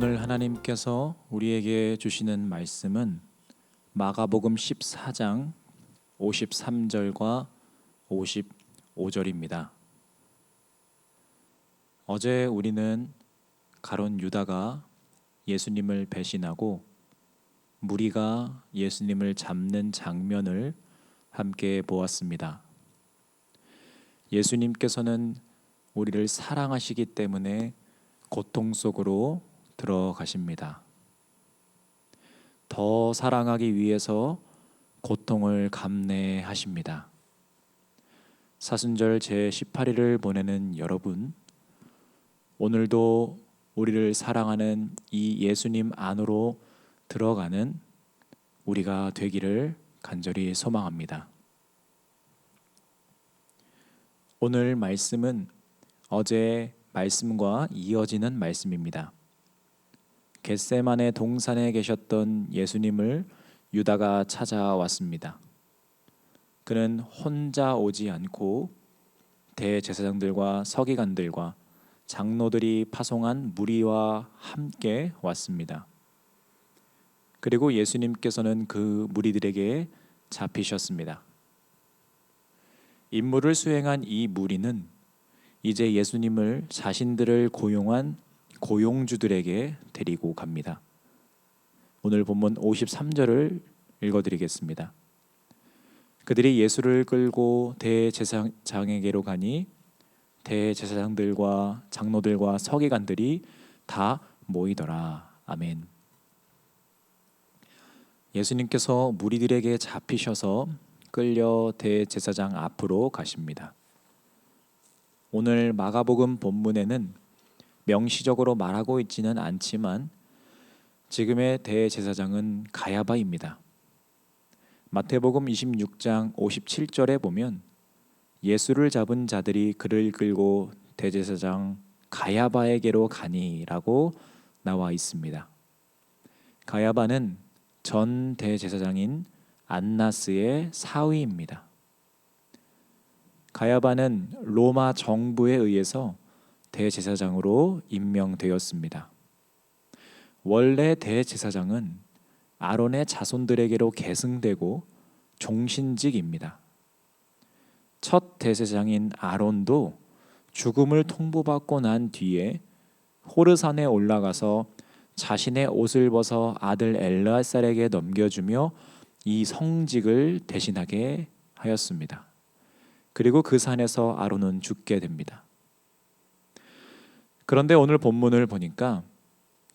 오늘 하나님께서 우리에게 주시는 말씀은 마가복음 14장 53절과 55절입니다. 어제 우리는 가룟 유다가 예수님을 배신하고 무리가 예수님을 잡는 장면을 함께 보았습니다. 예수님께서는 우리를 사랑하시기 때문에 고통 속으로 들어가십니다. 더 사랑하기 위해서 고통을 감내하십니다. 사순절 제18일을 보내는 여러분, 오늘도 우리를 사랑하는 이 예수님 안으로 들어가는 우리가 되기를 간절히 소망합니다. 오늘 말씀은 어제 말씀과 이어지는 말씀입니다. 겟세마네 동산에 계셨던 예수님을 유다가 찾아왔습니다. 그는 혼자 오지 않고 대제사장들과 서기관들과 장로들이 파송한 무리와 함께 왔습니다. 그리고 예수님께서는 그 무리들에게 잡히셨습니다. 임무를 수행한 이 무리는 이제 예수님을 자신들을 고용한 고용주들에게 데리고 갑니다. 오늘 본문 53절을 읽어드리겠습니다. 그들이 예수를 끌고 대제사장에게로 가니 대제사장들과 장로들과 서기관들이 다 모이더라. 아멘. 예수님께서 무리들에게 잡히셔서 끌려 대제사장 앞으로 가십니다. 오늘 마가복음 본문에는 명시적으로 말하고 있지는 않지만 지금의 대제사장은 가야바입니다. 마태복음 26장 57절에 보면 예수를 잡은 자들이 그를 끌고 대제사장 가야바에게로 가니라고 나와 있습니다. 가야바는 전 대제사장인 안나스의 사위입니다. 가야바는 로마 정부에 의해서 대제사장으로 임명되었습니다. 원래 대제사장은 아론의 자손들에게로 계승되고 종신직입니다. 첫 대제사장인 아론도 죽음을 통보받고 난 뒤에 호르산에 올라가서 자신의 옷을 벗어 아들 엘르앗살에게 넘겨주며 이 성직을 대신하게 하였습니다. 그리고 그 산에서 아론은 죽게 됩니다. 그런데 오늘 본문을 보니까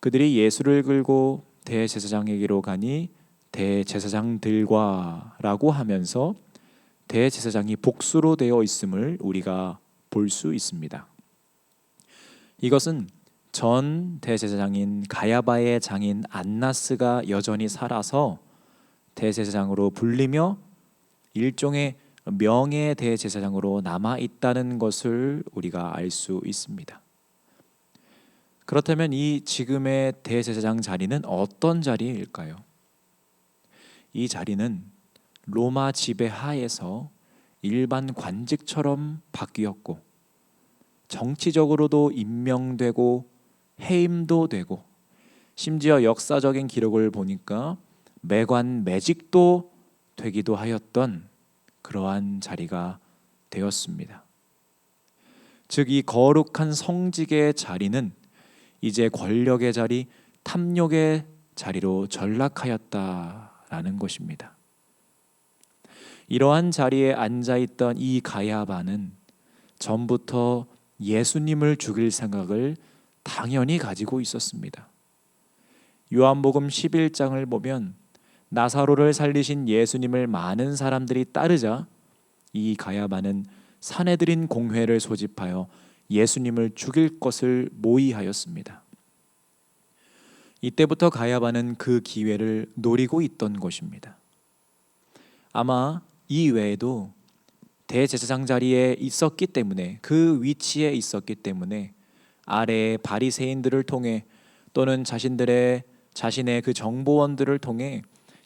그들이 예수를 끌고 대제사장에게로 가니 대제사장들과 라고 하면서 대제사장이 복수로 되어 있음을 우리가 볼 수 있습니다. 이것은 전 대제사장인 가야바의 장인 안나스가 여전히 살아서 대제사장으로 불리며 일종의 명예 대제사장으로 남아 있다는 것을 우리가 알 수 있습니다. 그렇다면 이 지금의 대제사장 자리는 어떤 자리일까요? 이 자리는 로마 지배 하에서 일반 관직처럼 바뀌었고 정치적으로도 임명되고 해임도 되고 심지어 역사적인 기록을 보니까 매관 매직도 되기도 하였던 그러한 자리가 되었습니다. 즉 이 거룩한 성직의 자리는 이제 권력의 자리, 탐욕의 자리로 전락하였다라는 것입니다. 이러한 자리에 앉아있던 이 가야바는 전부터 예수님을 죽일 생각을 당연히 가지고 있었습니다. 요한복음 11장을 보면 나사로를 살리신 예수님을 많은 사람들이 따르자 이 가야바는 산헤드린 공회를 소집하여 예수님을 죽일 것을 모의하였습니다. 이때부터 가야바는 그 기회를 노리고 있던 것입니다. 아마 이 외에도 대제사장 자리에 있었기 때문에 그 위치에 있었기 때문에 아래의 바리새인들을 통해 또는 자신의 그 정보원들을 통해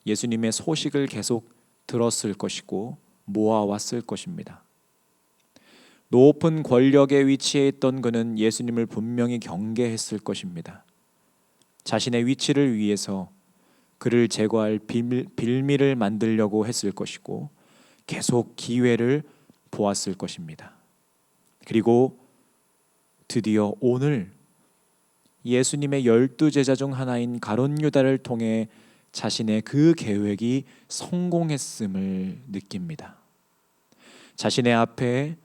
예수님의 소식을 계속 들었을 것이고 모아왔을 것입니다. 높은 권력의 위치에 있던 그는 예수님을 분명히 경계했을 것입니다. 자신의 위치를 위해서 그를 제거할 빌미를 만들려고 했을 것이고 계속 기회를 보았을 것입니다. 그리고 드디어 오늘 예수님의 12제자 중 하나인 가룟 유다를 통해 자신의 그 계획이 성공했음을 느낍니다. 자신의 앞에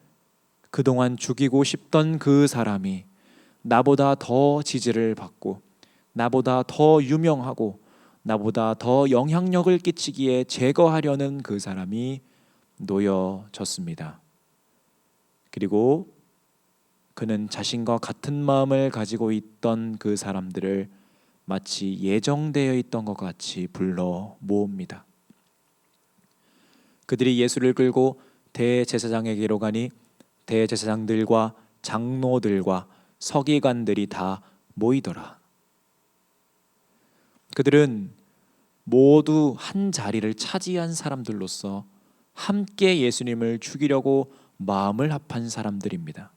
그동안 죽이고 싶던 그 사람이 나보다 더 지지를 받고 나보다 더 유명하고 나보다 더 영향력을 끼치기에 제거하려는 그 사람이 놓여졌습니다. 그리고 그는 자신과 같은 마음을 가지고 있던 그 사람들을 마치 예정되어 있던 것 같이 불러 모읍니다. 그들이 예수를 끌고 대제사장에게로 가니 대제사장들과 장로들과 서기관들이 다 모이더라. 그들은 모두 한 자리를 차지한 사람들로서 함께 예수님을 죽이려고 마음을 합한 사람들입니다.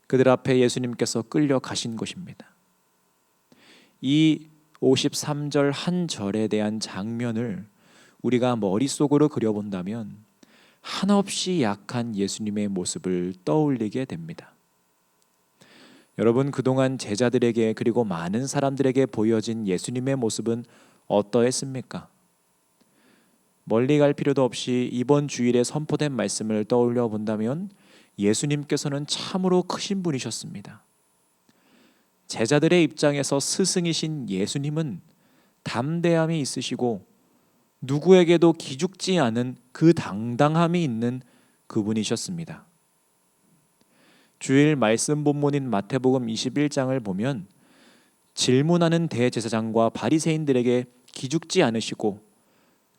그들 앞에 예수님께서 끌려가신 것입니다. 이 53절 한 절에 대한 장면을 우리가 머릿속으로 그려본다면 한없이 약한 예수님의 모습을 떠올리게 됩니다. 여러분, 그동안 제자들에게 그리고 많은 사람들에게 보여진 예수님의 모습은 어떠했습니까? 멀리 갈 필요도 없이 이번 주일에 선포된 말씀을 떠올려 본다면 예수님께서는 참으로 크신 분이셨습니다. 제자들의 입장에서 스승이신 예수님은 담대함이 있으시고 누구에게도 기죽지 않은 그 당당함이 있는 그분이셨습니다. 주일 말씀 본문인 마태복음 21장을 보면 질문하는 대제사장과 바리새인들에게 기죽지 않으시고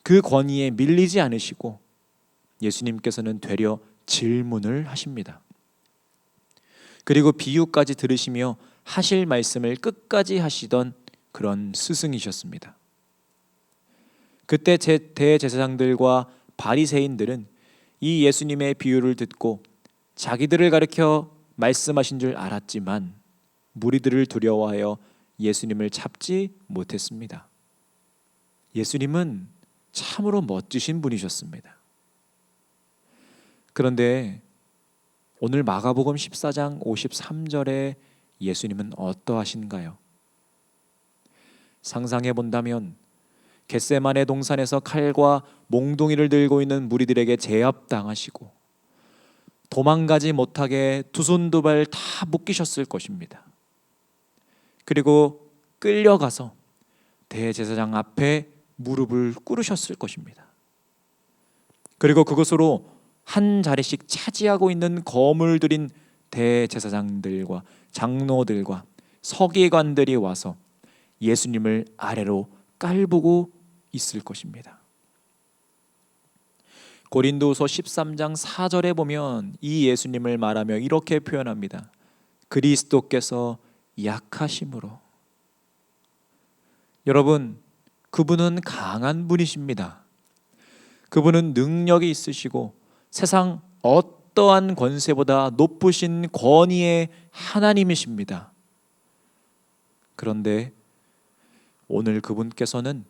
그 권위에 밀리지 않으시고 예수님께서는 되려 질문을 하십니다. 그리고 비유까지 들으시며 하실 말씀을 끝까지 하시던 그런 스승이셨습니다. 그때 대제사장들과 바리새인들은 이 예수님의 비유를 듣고 자기들을 가리켜 말씀하신 줄 알았지만 무리들을 두려워하여 예수님을 잡지 못했습니다. 예수님은 참으로 멋지신 분이셨습니다. 그런데 오늘 마가복음 14장 53절에 예수님은 어떠하신가요? 상상해 본다면 겟세마네 동산에서 칼과 몽둥이를 들고 있는 무리들에게 제압당하시고 도망가지 못하게 두 손 두 발 다 묶이셨을 것입니다. 그리고 끌려가서 대제사장 앞에 무릎을 꿇으셨을 것입니다. 그리고 그곳으로 한 자리씩 차지하고 있는 검을 들인 대제사장들과 장로들과 서기관들이 와서 예수님을 아래로 깔보고 있을 것입니다. 고린도후서 13장 4절에 보면 이 예수님을 말하며 이렇게 표현합니다. 그리스도께서 약하심으로. 여러분, 그분은 강한 분이십니다. 그분은 능력이 있으시고 세상 어떠한 권세보다 높으신 권위의 하나님이십니다. 그런데 오늘 그분께서는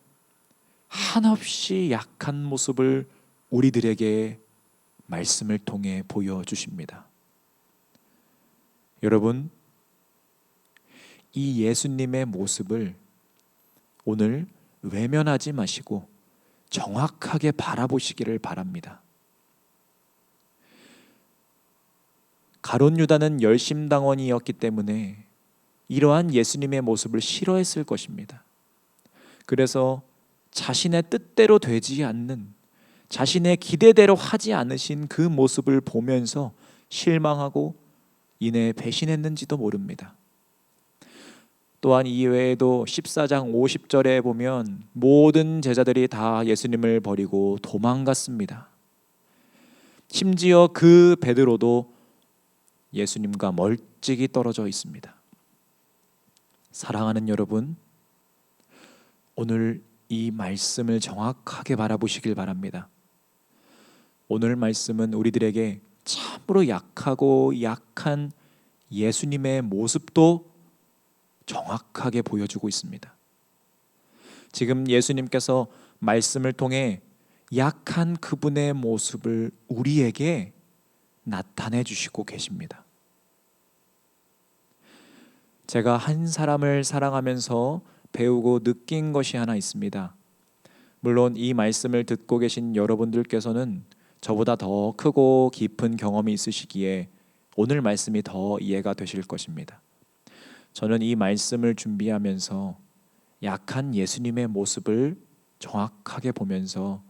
한없이 약한 모습을 우리들에게 말씀을 통해 보여주십니다. 여러분, 이 예수님의 모습을 오늘 외면하지 마시고 정확하게 바라보시기를 바랍니다. 가룟 유다는 열심당원이었기 때문에 이러한 예수님의 모습을 싫어했을 것입니다. 그래서 자신의 뜻대로 되지 않는, 자신의 기대대로 하지 않으신 그 모습을 보면서 실망하고 이내 배신했는지도 모릅니다. 또한 이외에도 14장 50절에 보면 모든 제자들이 다 예수님을 버리고 도망갔습니다. 심지어 그 베드로도 예수님과 멀찍이 떨어져 있습니다. 사랑하는 여러분, 오늘 이 말씀을 정확하게 바라보시길 바랍니다. 오늘 말씀은 우리들에게 참으로 약하고 약한 예수님의 모습도 정확하게 보여주고 있습니다. 지금 예수님께서 말씀을 통해 약한 그분의 모습을 우리에게 나타내 주시고 계십니다. 제가 한 사람을 사랑하면서 배우고 느낀 것이 하나 있습니다. 물론 이 말씀을 듣고 계신 여러분들께서는 저보다 더 크고 깊은 경험이 있으시기에 오늘 말씀이 더 이해가 되실 것입니다. 저는 이 말씀을 준비하면서 약한 예수님의 모습을 정확하게 보면서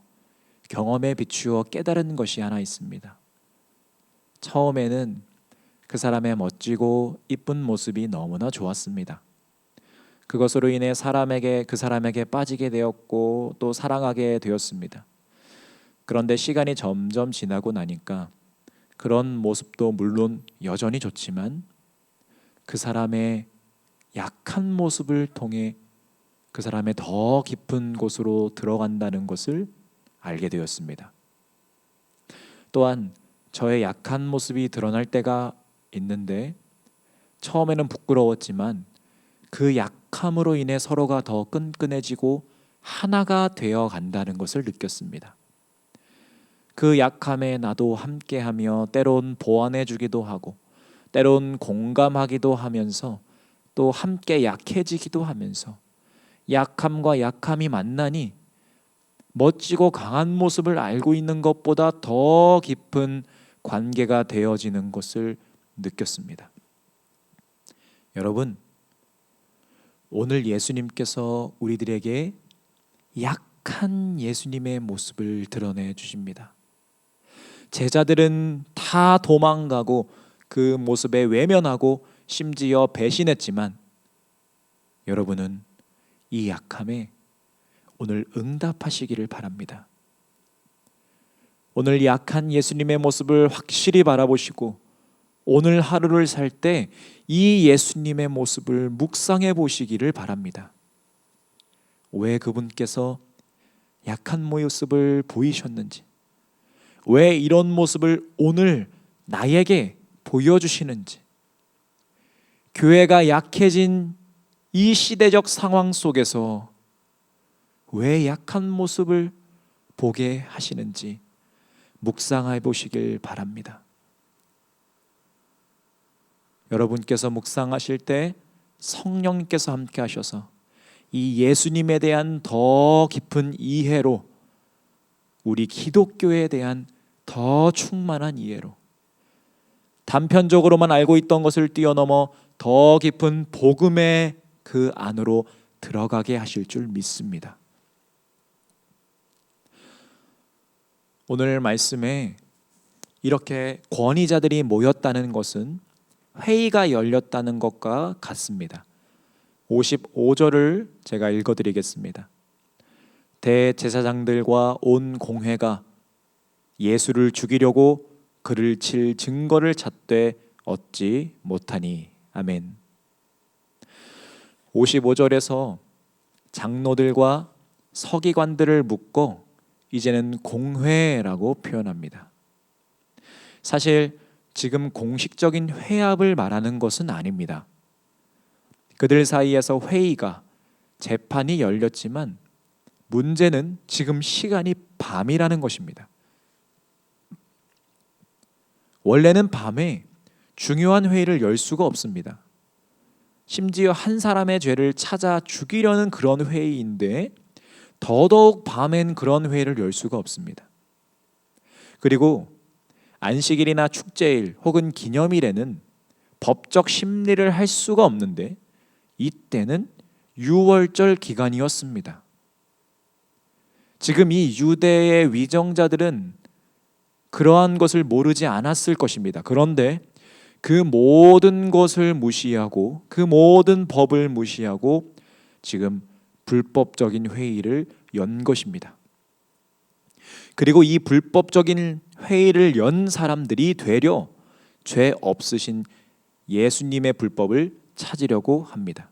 경험에 비추어 깨달은 것이 하나 있습니다. 처음에는 그 사람의 멋지고 이쁜 모습이 너무나 좋았습니다. 그것으로 인해 그 사람에게 빠지게 되었고 또 사랑하게 되었습니다. 그런데 시간이 점점 지나고 나니까 그런 모습도 물론 여전히 좋지만 그 사람의 약한 모습을 통해 그 사람의 더 깊은 곳으로 들어간다는 것을 알게 되었습니다. 또한 저의 약한 모습이 드러날 때가 있는데 처음에는 부끄러웠지만 그 약함으로 인해 서로가 더 끈끈해지고 하나가 되어 간다는 것을 느꼈습니다. 그 약함에 나도 함께하며 때론 보완해 주기도 하고 때론 공감하기도 하면서 또 함께 약해지기도 하면서 약함과 약함이 만나니 멋지고 강한 모습을 알고 있는 것보다 더 깊은 관계가 되어지는 것을 느꼈습니다. 여러분, 오늘 예수님께서 우리들에게 약한 예수님의 모습을 드러내 주십니다. 제자들은 다 도망가고 그 모습에 외면하고 심지어 배신했지만 여러분은 이 약함에 오늘 응답하시기를 바랍니다. 오늘 약한 예수님의 모습을 확실히 바라보시고 오늘 하루를 살 때 이 예수님의 모습을 묵상해 보시기를 바랍니다. 왜 그분께서 약한 모습을 보이셨는지, 왜 이런 모습을 오늘 나에게 보여주시는지, 교회가 약해진 이 시대적 상황 속에서 왜 약한 모습을 보게 하시는지 묵상해 보시길 바랍니다. 여러분께서 묵상하실 때 성령님께서 함께 하셔서 이 예수님에 대한 더 깊은 이해로 우리 기독교에 대한 더 충만한 이해로 단편적으로만 알고 있던 것을 뛰어넘어 더 깊은 복음의 그 안으로 들어가게 하실 줄 믿습니다. 오늘 말씀에 이렇게 권위자들이 모였다는 것은 회의가 열렸다는 것과 같습니다. 55절을 제가 읽어드리겠습니다. 대제사장들과 온 공회가 예수를 죽이려고 그를 칠 증거를 찾되 얻지 못하니. 아멘. 55절에서 장로들과 서기관들을 묶고 이제는 공회라고 표현합니다. 사실 지금 공식적인 회합을 말하는 것은 아닙니다. 그들 사이에서 회의가, 재판이 열렸지만 문제는 지금 시간이 밤이라는 것입니다. 원래는 밤에 중요한 회의를 열 수가 없습니다. 심지어 한 사람의 죄를 찾아 죽이려는 그런 회의인데 더더욱 밤엔 그런 회의를 열 수가 없습니다. 그리고 안식일이나 축제일 혹은 기념일에는 법적 심리를 할 수가 없는데 이때는 유월절 기간이었습니다. 지금 이 유대의 위정자들은 그러한 것을 모르지 않았을 것입니다. 그런데 그 모든 것을 무시하고 그 모든 법을 무시하고 지금 불법적인 회의를 연 것입니다. 그리고 이 불법적인 회의를 연 사람들이 되려 죄 없으신 예수님의 불법을 찾으려고 합니다.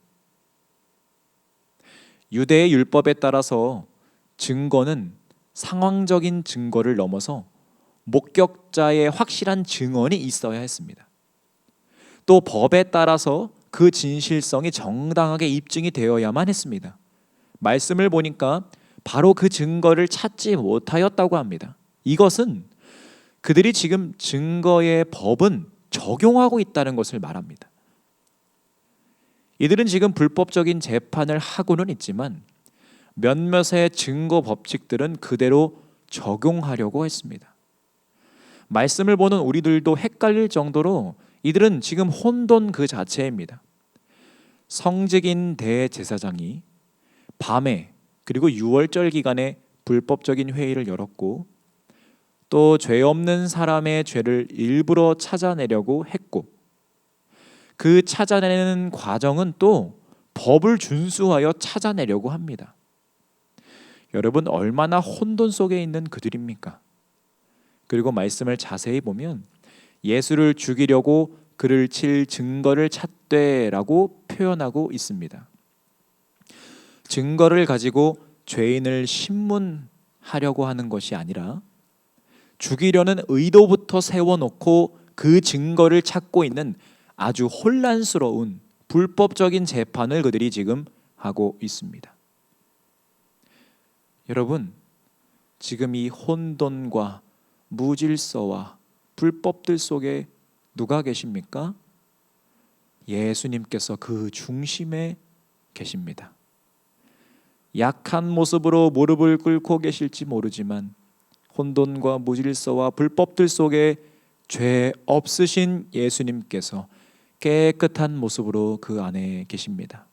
유대의 율법에 따라서 증거는 상황적인 증거를 넘어서 목격자의 확실한 증언이 있어야 했습니다. 또 법에 따라서 그 진실성이 정당하게 입증이 되어야만 했습니다. 말씀을 보니까 바로 그 증거를 찾지 못하였다고 합니다. 이것은 그들이 지금 증거의 법은 적용하고 있다는 것을 말합니다. 이들은 지금 불법적인 재판을 하고는 있지만 몇몇의 증거 법칙들은 그대로 적용하려고 했습니다. 말씀을 보는 우리들도 헷갈릴 정도로 이들은 지금 혼돈 그 자체입니다. 성직인 대제사장이 밤에 그리고 유월절 기간에 불법적인 회의를 열었고 또 죄 없는 사람의 죄를 일부러 찾아내려고 했고 그 찾아내는 과정은 또 법을 준수하여 찾아내려고 합니다. 여러분, 얼마나 혼돈 속에 있는 그들입니까? 그리고 말씀을 자세히 보면 예수를 죽이려고 그를 칠 증거를 찾되라고 표현하고 있습니다. 증거를 가지고 죄인을 신문하려고 하는 것이 아니라 죽이려는 의도부터 세워놓고 그 증거를 찾고 있는 아주 혼란스러운 불법적인 재판을 그들이 지금 하고 있습니다. 여러분, 지금 이 혼돈과 무질서와 불법들 속에 누가 계십니까? 예수님께서 그 중심에 계십니다. 약한 모습으로 무릎을 꿇고 계실지 모르지만 혼돈과 무질서와 불법들 속에 죄 없으신 예수님께서 깨끗한 모습으로 그 안에 계십니다.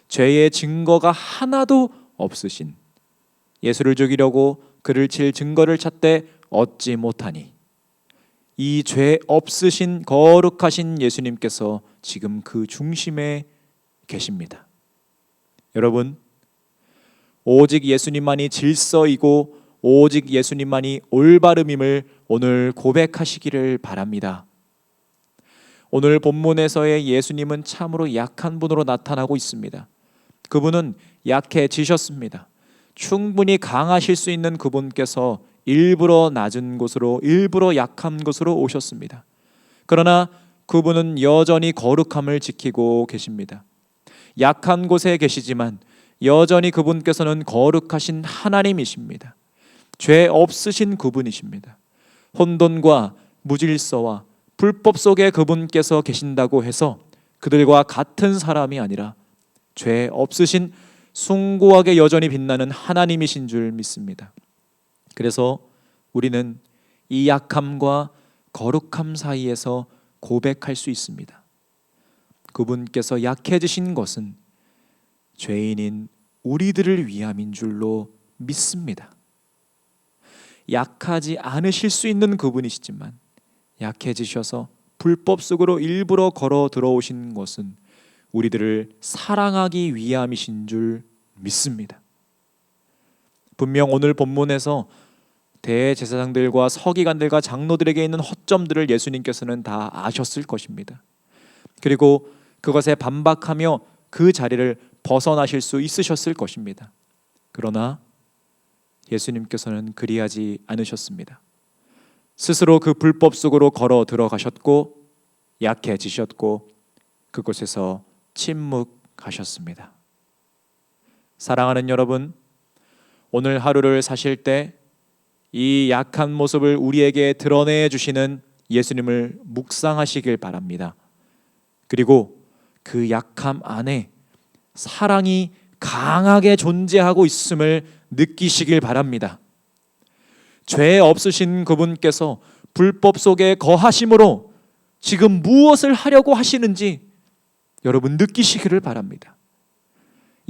죄의 증거가 하나도 없으신 예수를 죽이려고 그를 칠 증거를 찾되 얻지 못하니 이 죄 없으신 거룩하신 예수님께서 지금 그 중심에 계십니다. 여러분, 오직 예수님만이 질서이고 오직 예수님만이 올바름임을 오늘 고백하시기를 바랍니다. 오늘 본문에서의 예수님은 참으로 약한 분으로 나타나고 있습니다. 그분은 약해지셨습니다. 충분히 강하실 수 있는 그분께서 일부러 낮은 곳으로, 일부러 약한 곳으로 오셨습니다. 그러나 그분은 여전히 거룩함을 지키고 계십니다. 약한 곳에 계시지만 여전히 그분께서는 거룩하신 하나님이십니다. 죄 없으신 그분이십니다. 혼돈과 무질서와 불법 속에 그분께서 계신다고 해서 그들과 같은 사람이 아니라 죄 없으신 숭고하게 여전히 빛나는 하나님이신 줄 믿습니다. 그래서 우리는 이 약함과 거룩함 사이에서 고백할 수 있습니다. 그분께서 약해지신 것은 죄인인 우리들을 위함인 줄로 믿습니다. 약하지 않으실 수 있는 그분이시지만 약해지셔서 불법 속으로 일부러 걸어 들어오신 것은 우리들을 사랑하기 위함이신 줄 믿습니다. 분명 오늘 본문에서 대제사장들과 서기관들과 장로들에게 있는 허점들을 예수님께서는 다 아셨을 것입니다. 그리고 그것에 반박하며 그 자리를 벗어나실 수 있으셨을 것입니다. 그러나 예수님께서는 그리하지 않으셨습니다. 스스로 그 불법 속으로 걸어 들어가셨고 약해지셨고 그곳에서 침묵하셨습니다. 사랑하는 여러분, 오늘 하루를 사실 때 이 약한 모습을 우리에게 드러내 주시는 예수님을 묵상하시길 바랍니다. 그리고 그 약함 안에 사랑이 강하게 존재하고 있음을 느끼시길 바랍니다. 죄 없으신 그분께서 불법 속에 거하심으로 지금 무엇을 하려고 하시는지 여러분 느끼시기를 바랍니다.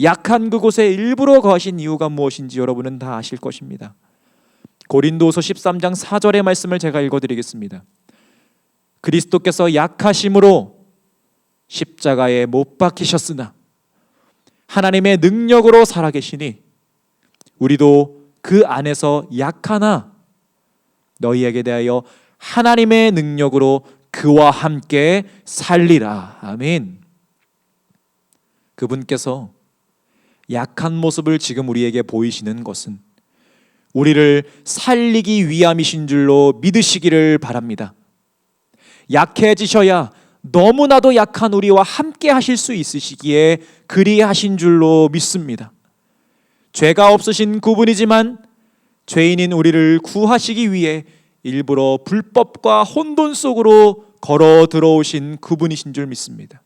약한 그곳에 일부러 거하신 이유가 무엇인지 여러분은 다 아실 것입니다. 고린도서 13장 4절의 말씀을 제가 읽어드리겠습니다. 그리스도께서 약하심으로 십자가에 못 박히셨으나 하나님의 능력으로 살아계시니 우리도 그 안에서 약하나 너희에게 대하여 하나님의 능력으로 그와 함께 살리라. 아멘. 그분께서 약한 모습을 지금 우리에게 보이시는 것은 우리를 살리기 위함이신 줄로 믿으시기를 바랍니다. 약해지셔야 너무나도 약한 우리와 함께 하실 수 있으시기에 그리하신 줄로 믿습니다. 죄가 없으신 그분이지만 죄인인 우리를 구하시기 위해 일부러 불법과 혼돈 속으로 걸어 들어오신 그분이신 줄 믿습니다.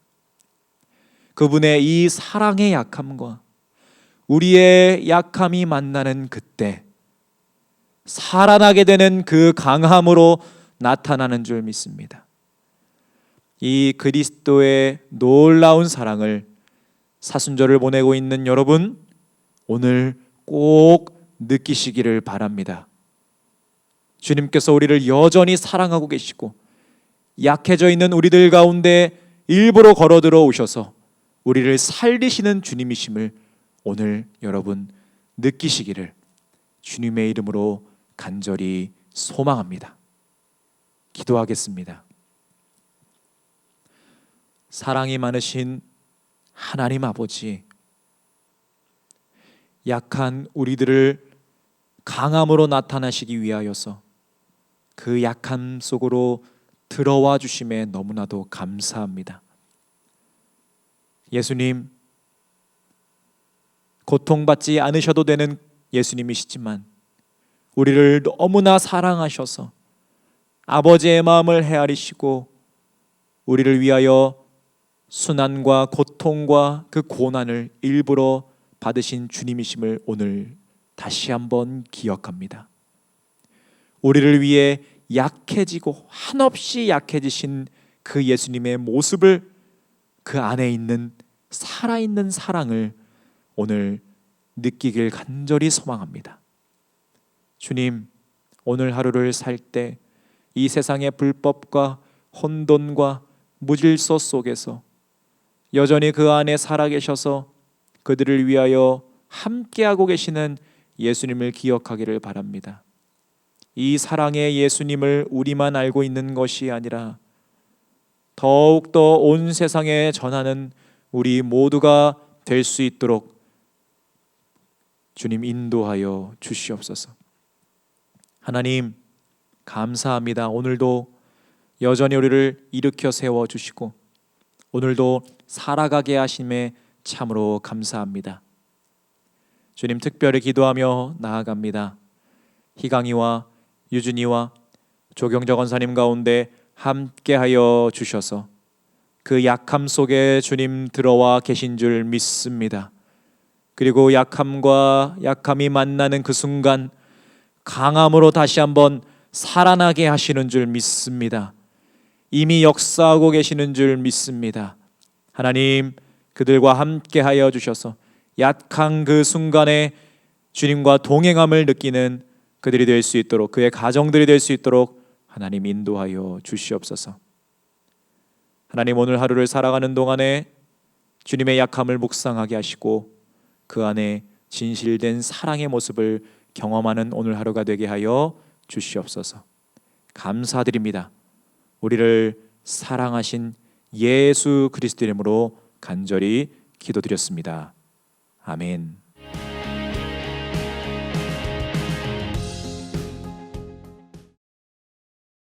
그분의 이 사랑의 약함과 우리의 약함이 만나는 그때 살아나게 되는 그 강함으로 나타나는 줄 믿습니다. 이 그리스도의 놀라운 사랑을 사순절을 보내고 있는 여러분, 오늘 꼭 느끼시기를 바랍니다. 주님께서 우리를 여전히 사랑하고 계시고 약해져 있는 우리들 가운데 일부러 걸어들어 오셔서 우리를 살리시는 주님이심을 오늘 여러분 느끼시기를 주님의 이름으로 간절히 소망합니다. 기도하겠습니다. 사랑이 많으신 하나님 아버지, 약한 우리들을 강함으로 나타나시기 위하여서 그 약함 속으로 들어와 주심에 너무나도 감사합니다. 예수님, 고통받지 않으셔도 되는 예수님이시지만 우리를 너무나 사랑하셔서 아버지의 마음을 헤아리시고 우리를 위하여 순환과 고통과 그 고난을 일부러 받으신 주님이심을 오늘 다시 한번 기억합니다. 우리를 위해 약해지고 한없이 약해지신 그 예수님의 모습을, 그 안에 있는 살아있는 사랑을 오늘 느끼길 간절히 소망합니다. 주님, 오늘 하루를 살 때 이 세상의 불법과 혼돈과 무질서 속에서 여전히 그 안에 살아계셔서 그들을 위하여 함께하고 계시는 예수님을 기억하기를 바랍니다. 이 사랑의 예수님을 우리만 알고 있는 것이 아니라 더욱더 온 세상에 전하는 우리 모두가 될 수 있도록 주님 인도하여 주시옵소서. 하나님, 감사합니다. 오늘도 여전히 우리를 일으켜 세워주시고 오늘도 살아가게 하심에 참으로 감사합니다. 주님, 특별히 기도하며 나아갑니다. 희강이와 유준이와 조경적 권사님 가운데 함께하여 주셔서 그 약함 속에 주님 들어와 계신 줄 믿습니다. 그리고 약함이 만나는 그 순간 강함으로 다시 한번 살아나게 하시는 줄 믿습니다. 이미 역사하고 계시는 줄 믿습니다. 하나님, 그들과 함께하여 주셔서 약한 그 순간에 주님과 동행함을 느끼는 그들이 될 수 있도록, 그의 가정들이 될 수 있도록 하나님 인도하여 주시옵소서. 하나님, 오늘 하루를 살아가는 동안에 주님의 약함을 묵상하게 하시고 그 안에 진실된 사랑의 모습을 경험하는 오늘 하루가 되게 하여 주시옵소서. 감사드립니다. 우리를 사랑하신 예수 그리스도 이름으로 간절히 기도드렸습니다. 아멘.